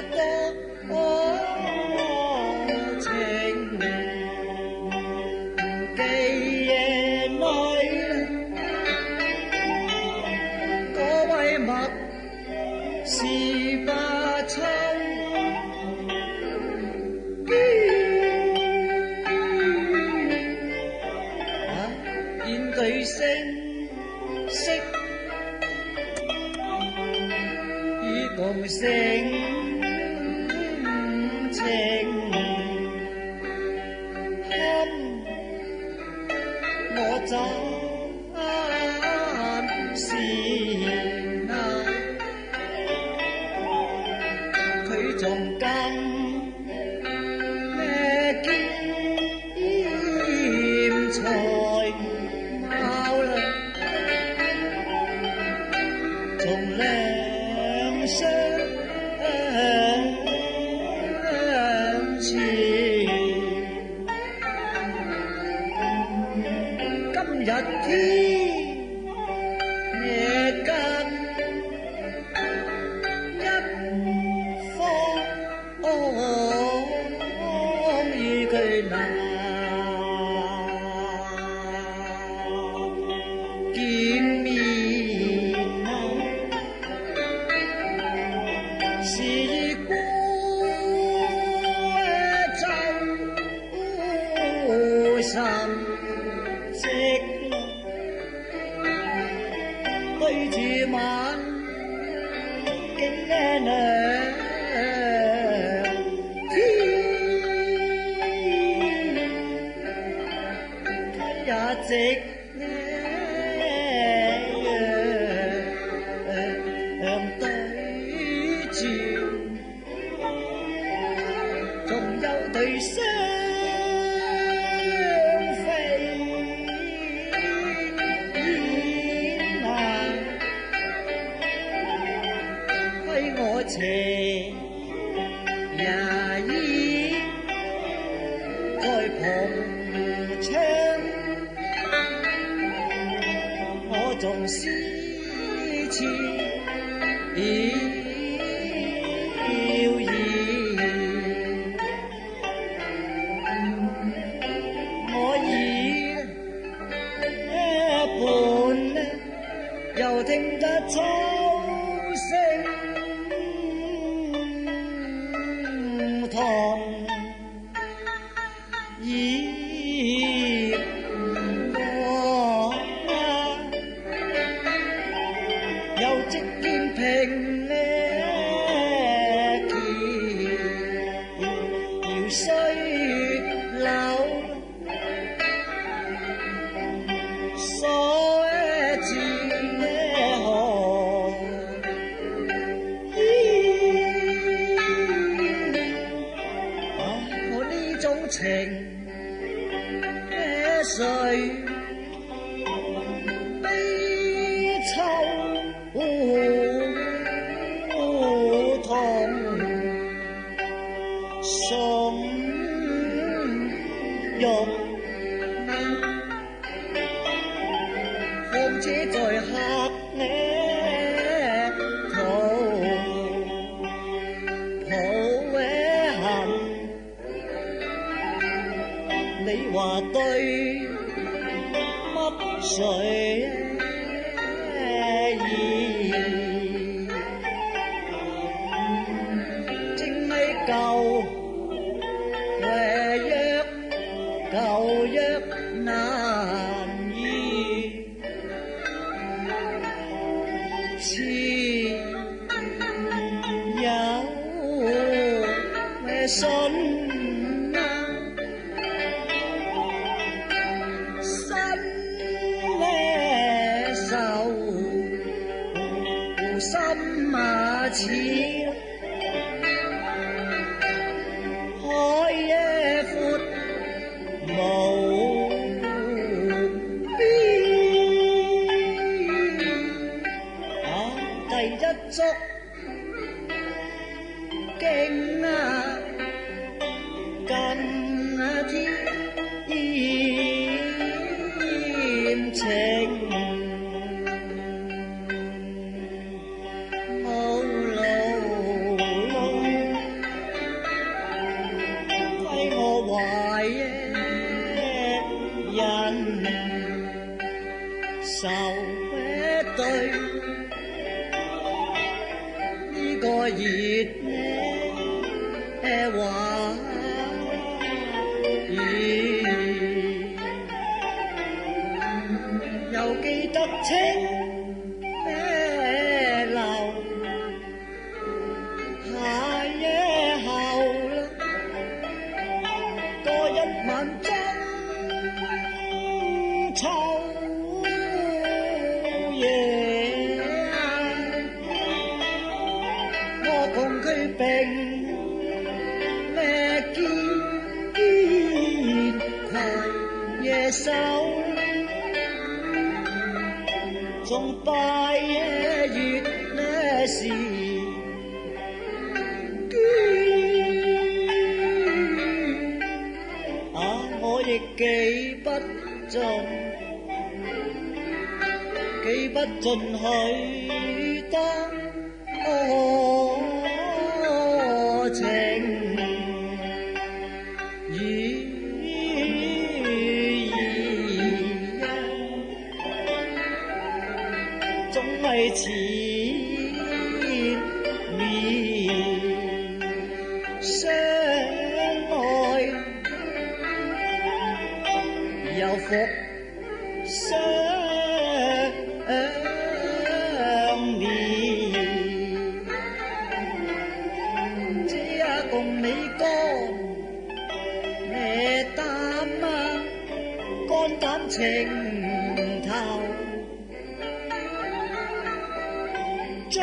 多情，記夜裏嗰位墨是花秋，見佢聲色與共聲情，堪我暫時難，佢仲更兼才貌啦，從兩相前，今日天夜間一方與佢難見面啊，時光就神跡，對住晚景亮天，也直對住，仲有對雙飛燕啊，歸我斜也倚在蓬窗，我仲思前遙遙，我耳畔又聽得秋聲同葉又即見平橋水流，所至何意？我呢種情誰悲秋痛，慫欲況且在黑途抱恨，你話對乜誰意？正係舊約難移，似有信啊，新愁心啊似海野闊無邊，第一觸經啊更添情，好老對呢個熱呢話語，又記得清流夏夜後啦，多一晚中秋夜，我共佢並咩肩攜夜手，仲拜月呢時我亦記不盡許多情意，總係纏綿相愛，又復相連，這共你乾咩膽啊，肝膽情頭，將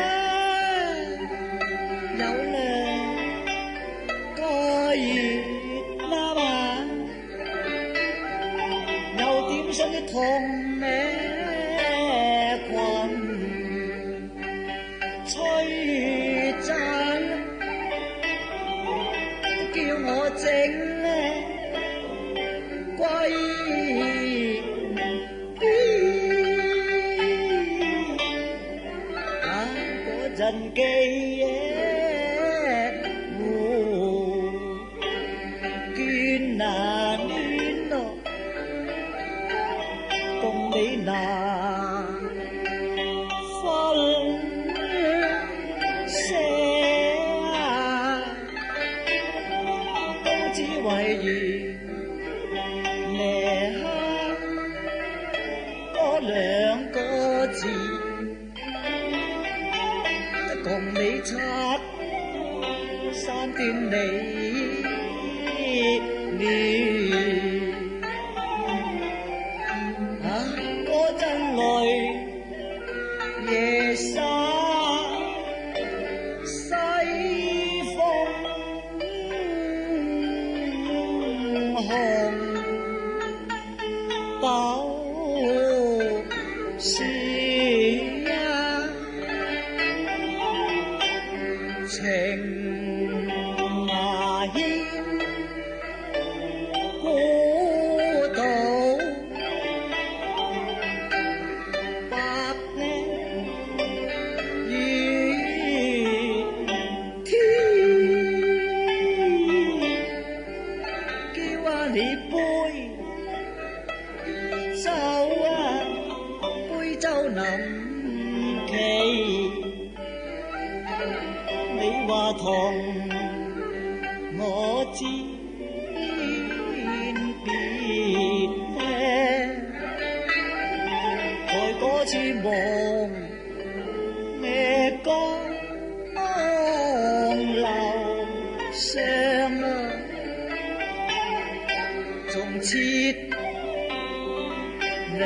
有兩個月啦嘛，又點上啲痛咩裙吹盞，叫我整歸嗰陣記倦難戀咯，共你那分些都只為如呢嗰兩個字，共你拆散斷離亂，嗰陣淚夜沙西風紅豆豉情牙牽孤島，白呢雨天，叫你杯酒臨期，你話同我知別呢，在嗰處望咩江流上啊，仲切你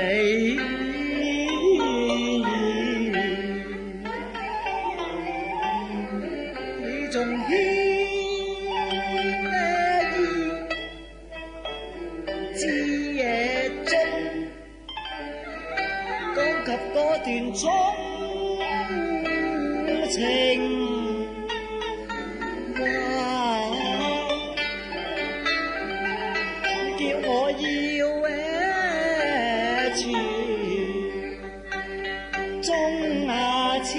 仲牽咩意？知夜中講及嗰段衷情話，叫我要住中下次。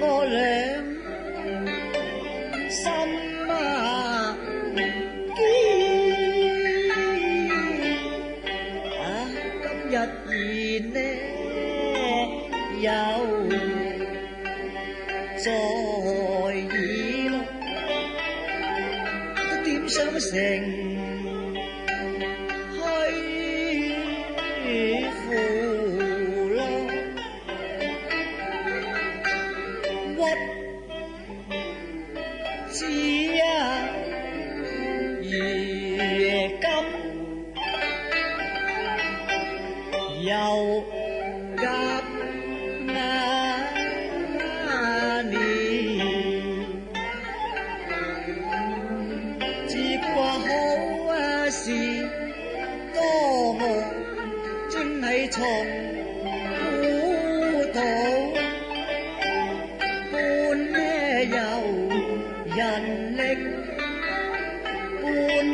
我倆心啊堅，今日然呢又在耳咯，都點想成虛負咯，屈指啊如今又夾是多麼正係從古道半呢又人力半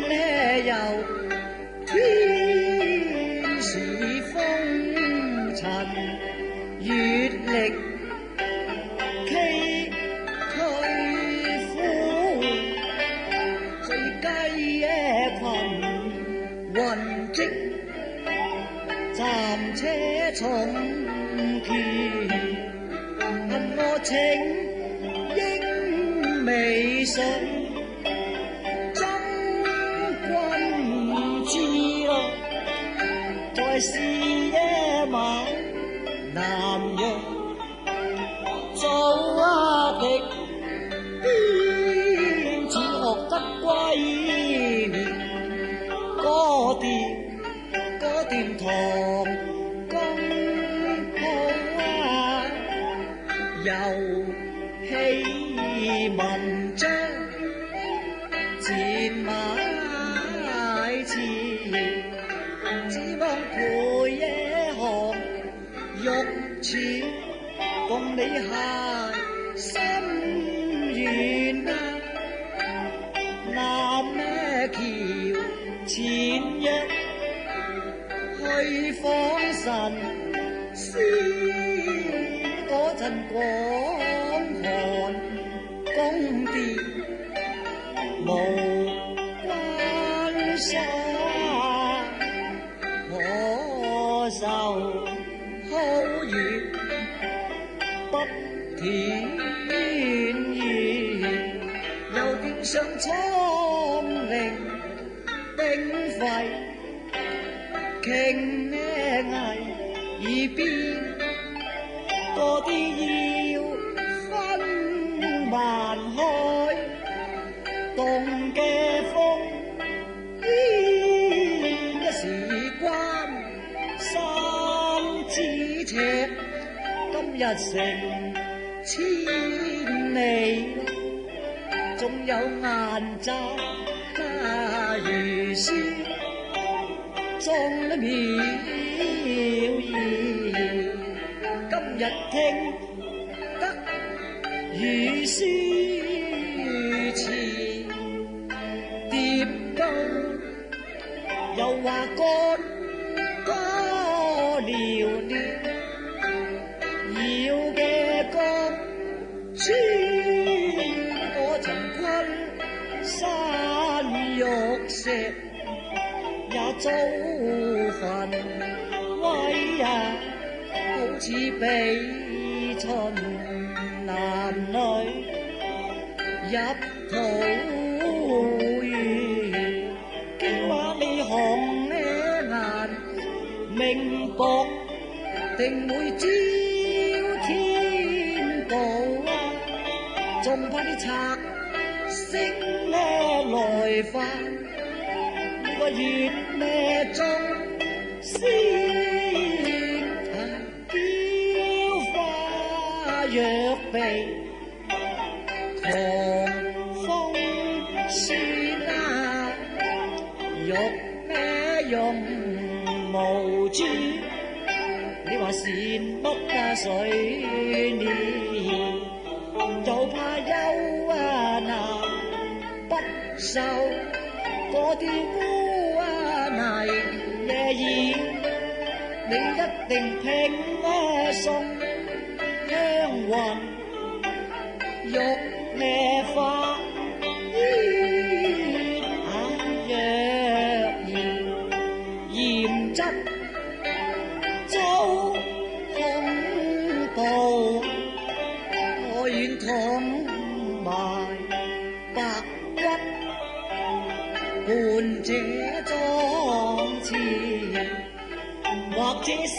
呢又天時風塵月力崎嶇苦最雞野群雲積暫且從前，恨我情應未順，爭君知咯，在是野馬南陽做敵，邊似學得歸年。嗰段唐公鋪啊，又起文章賤買詞，只望陪野行玉池，共你諧心願啊，南咩橋前約去訪神仙，嗰陣廣寒宮殿無關沙，可受好月不甜言，又點上蒼靈鼎沸傾呢藝耳邊，嗰啲要分萬開，動嘅風一時關三咫尺，今日成千里，仲有顏澤如詩中了妙意，今日聽得如詩詞，疊高又話幹歌寥寥，搖嘅角穿嗰層昆山玉石，也遭焚威啊，好似比秦男女入桃園，經話你紅呢顏明薄，定會招天道啊，仲怕啲賊色呢來犯，個月咩中先嬌花若被狂風扇啊，玉咩用無珠，你話善乜啊水年，就怕憂啊難不受嗰啲污啊泥嘢染，你一定拼啊送香雲玉咩花煙若然，鹽質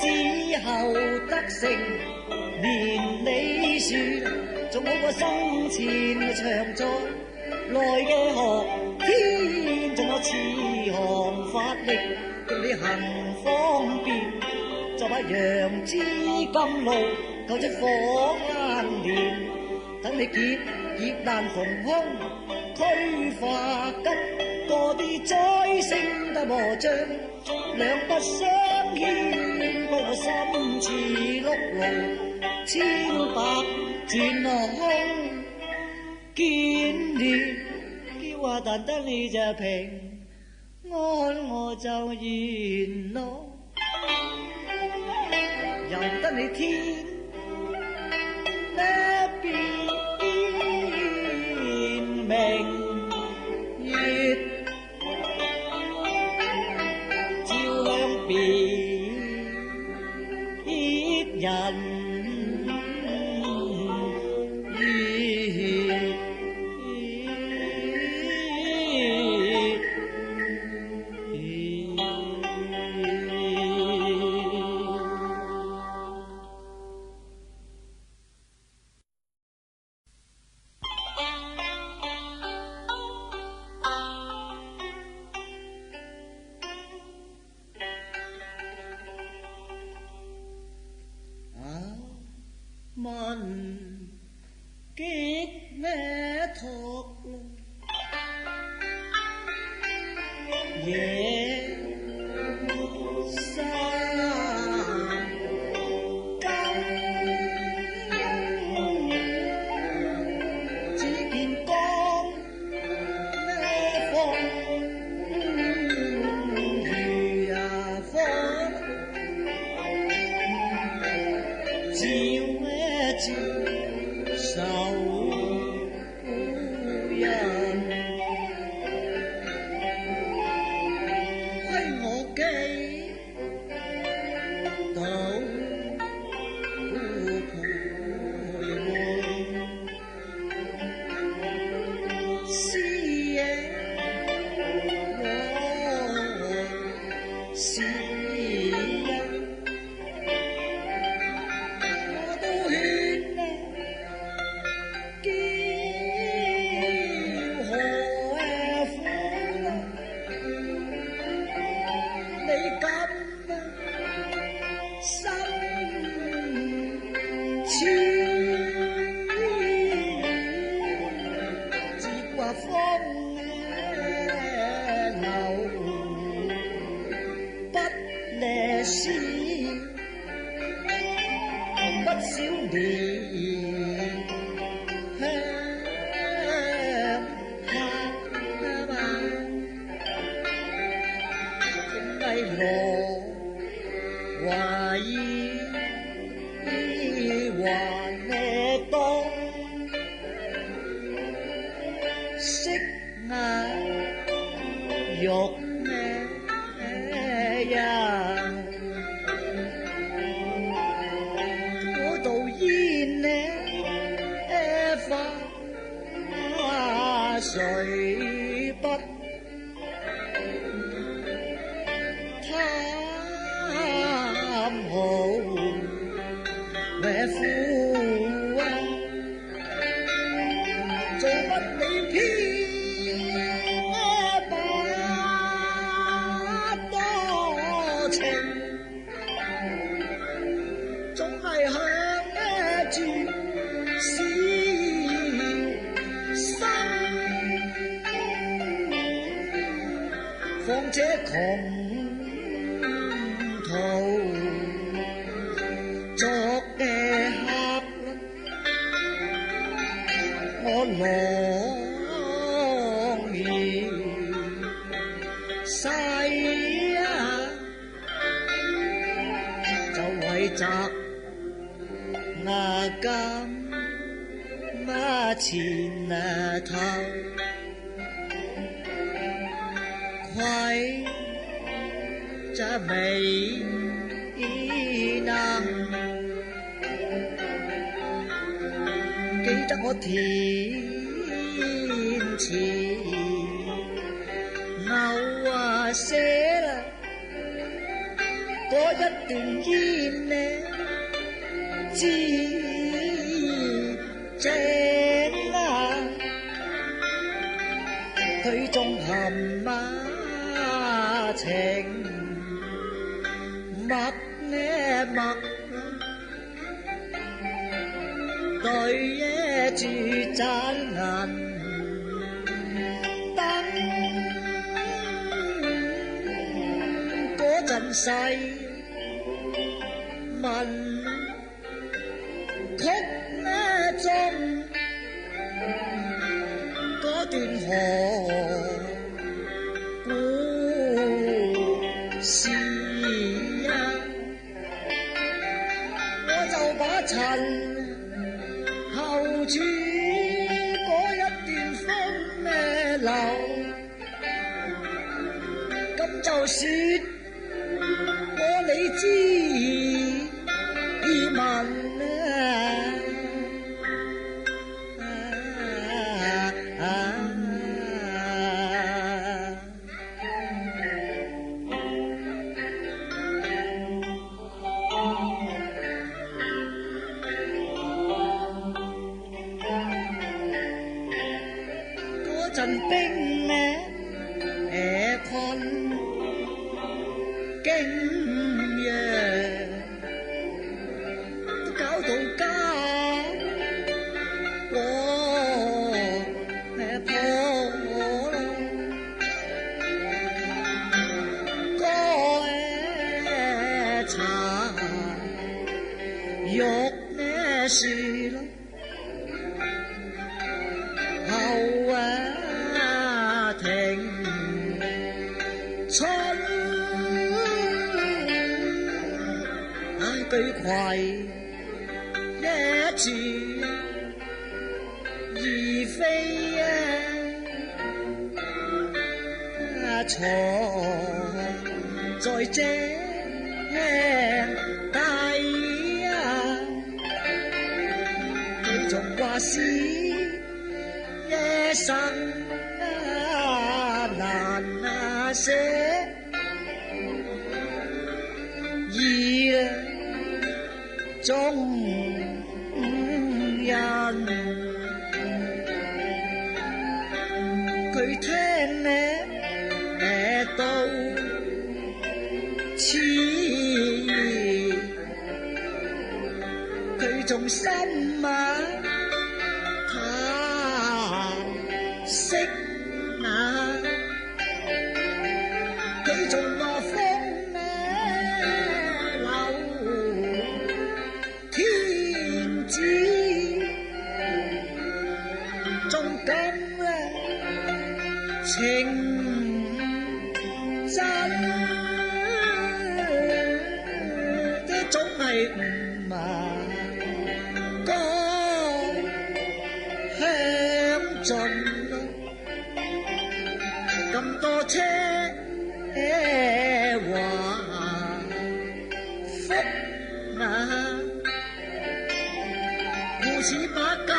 之後得成連理樹，仲好過生前長在來嘅學天，仲有慈航法力叫你行方便，就把楊枝甘露求出火眼蓮，等你結業難逢空，推化吉多啲災星得和將，兩不相牽，歸我心似碌路，千百轉空，見你叫話但得你就平安，我就完咯，由得你天呢邊明月照向別人。問激咩托夜三更，只見江咩風如火照愁人，虧我記到徘徊，思夜我思夜，我都勸不少年向下嘛，正係羅懷疑還呢當色眼肉咩呀？水不貪好為富啊，做不你偏不多情，總係向住況且窮途作嘅客，我朗然細啊，就為摘牙金前頭。愧這美能記得我天前牛寫啦，嗰一段煙呢，至正啊，佢仲含情默呢默對住盞銀燈，嗰陣細問曲呢中嗰段河故事啊，我就把塵後處嗰一段風呢流，咁就說我你知問嗰陣兵呢困經約，搞到家我破個茶肉呢樹咯，後停春對葵一住而非藏在這底佢仲話是一生難捨中人，佢聽呢到似佢仲心他識佢仲話風呢流天子，仲咁情真，都總係唔講向盡，咁多車話福故事把咁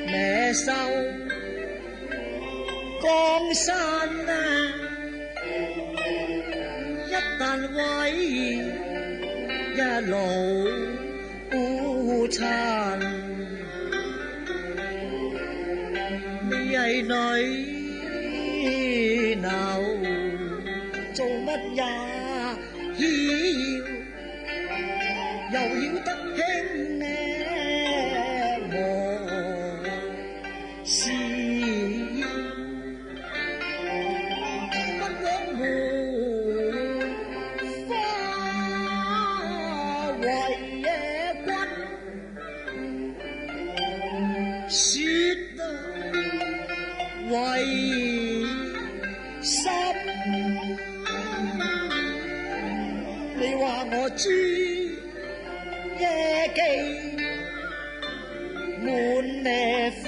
咩收江山一旦毀一路殘，你係女流做乜也曉，又曉得輕呢我是不枉梅花為君，雪為濕，你話我豬野記滿呢福，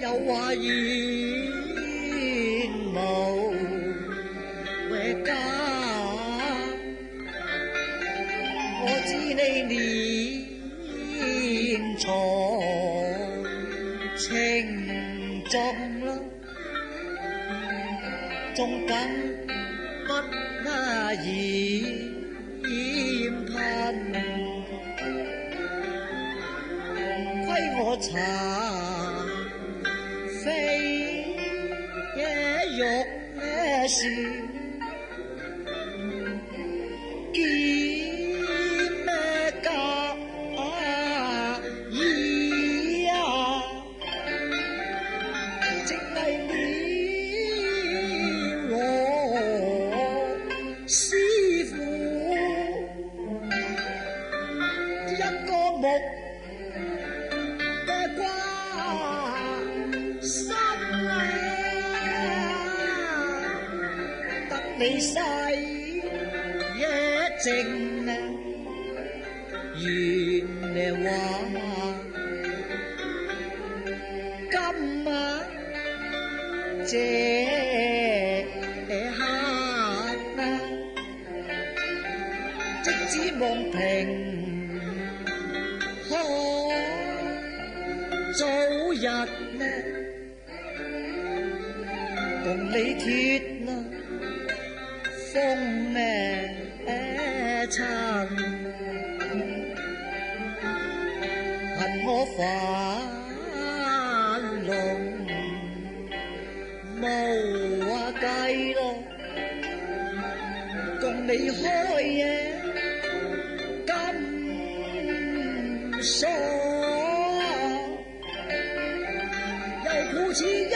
又話煙霧為家，我知你年財情重啦，仲緊不厭貧，虧我茶非嘅玉樹，見咩甲兒啊，淨係了我師傅一個木嘅瓜心啊，得你細嘢靜啊，原來話今啊這刻啊，即指望平可早日呢共你脫啦風塵，恨我發聾冇話計咯，共你開嘢咁傻，又好似鷹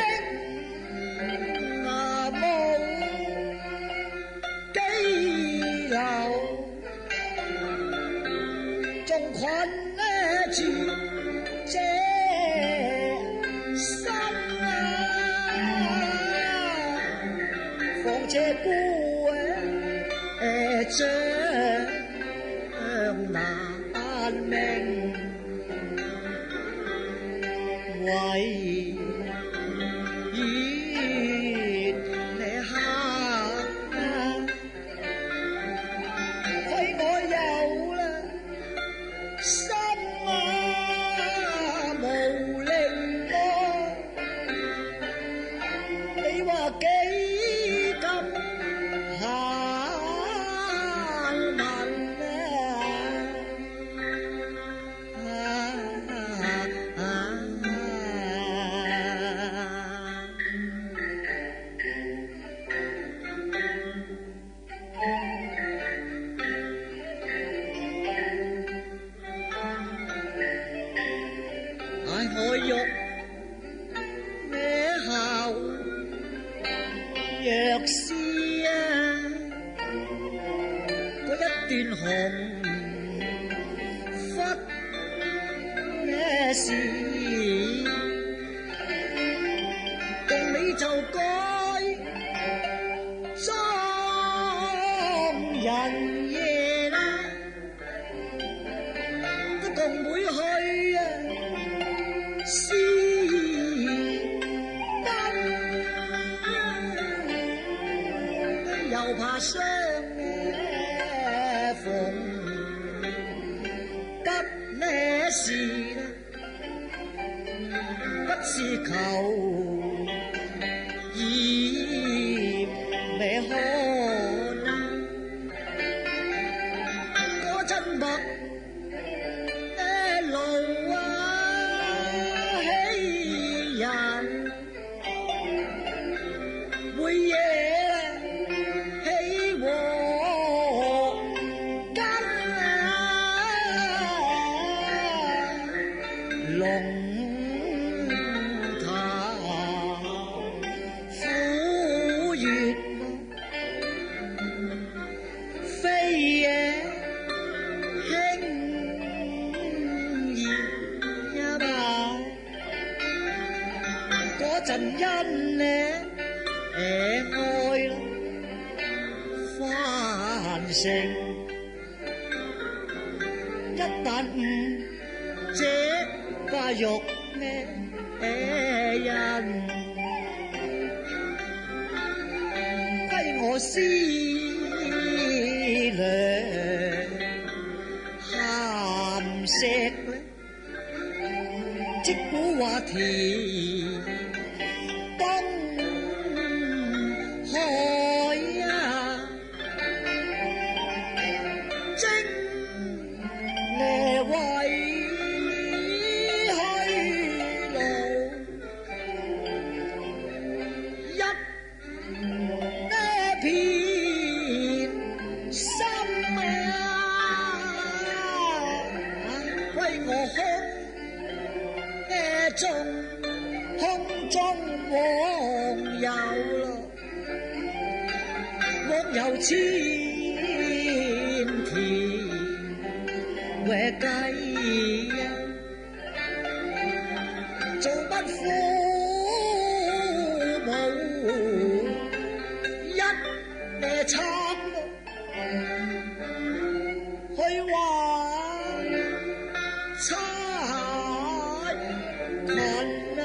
冇幾流，仲困住這心啊，況且孤將難明，為願你黑啊，虧我有啦心啊無力啊，你話幾咁閒文愛可欲咩效若是啊，嗰一段紅忽咩事，共你就該裝人嘢啦，都共會去啊私奔，又怕相逢得咩事啦，不是求業咩可能，嗰陣默路啊欺人，會惹起禍根啊，龍潭虎穴飛野輕易一把，嗰陣因呢愛啦翻成，一旦這把玉咩人，歸我思量鹹石咧，即古話田東海啊，歸我空中往遊咯，往遊千田或雞啊，做乜父母一夜慘去玩差群啊！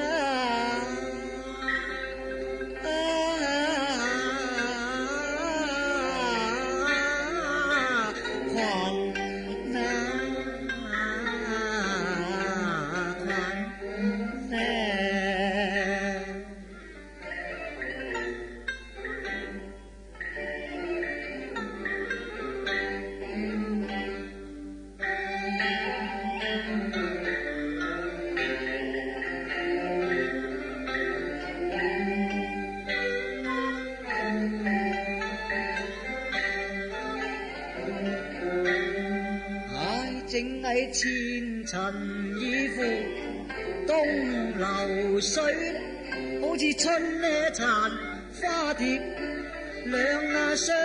正係前塵已付東流水，好似春呢殘花蝶兩相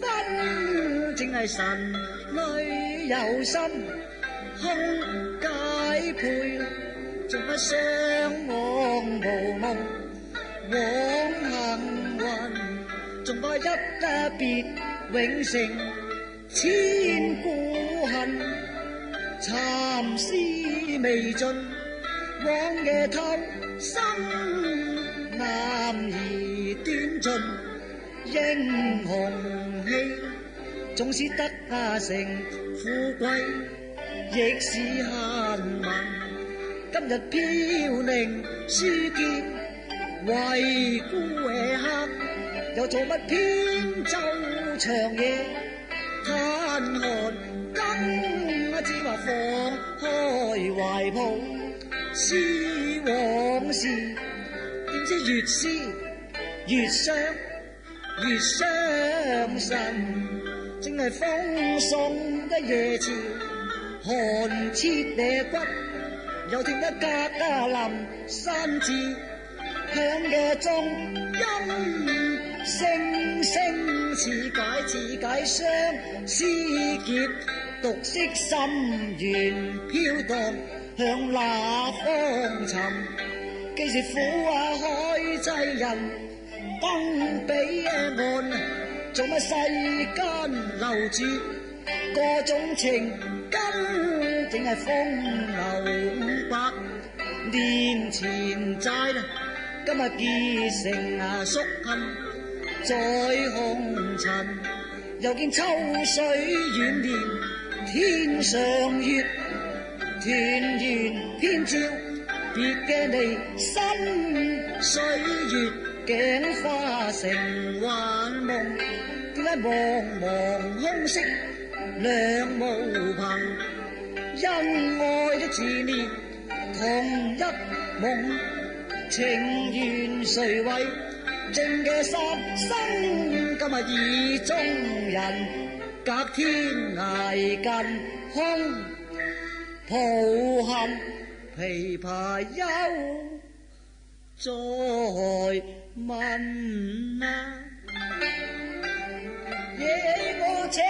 分，正係神裏有心空解配，做乜相望無夢枉幸運，仲怕一別永成千古恨。蠶絲未盡，往夜偷生男兒端盡，英雄氣縱使得成富貴，亦是閒文。今日飄零書劍為孤客，又做乜編奏長夜嘆寒更？只話放開懷抱思往事，點知越思越傷神，正係風送的夜潮寒徹你骨，又聽得格林山寺響嘅鐘音，聲聲似解相思結，獨色心緣飄蕩向那方尋，既是苦海濟人登彼岸，做乜世間留住各種情根，淨係風流500年前債啦，今日結成宿恨在紅塵，又見秋水遠連天上月，團圓偏照別嘅離身歲月，鏡花成幻夢，點解茫茫空隙兩無憑，恩愛的自念同一夢，情緣誰為正嘅三生，今日意中人隔天涯近空，抱憾琵琶休再問啊，惹我情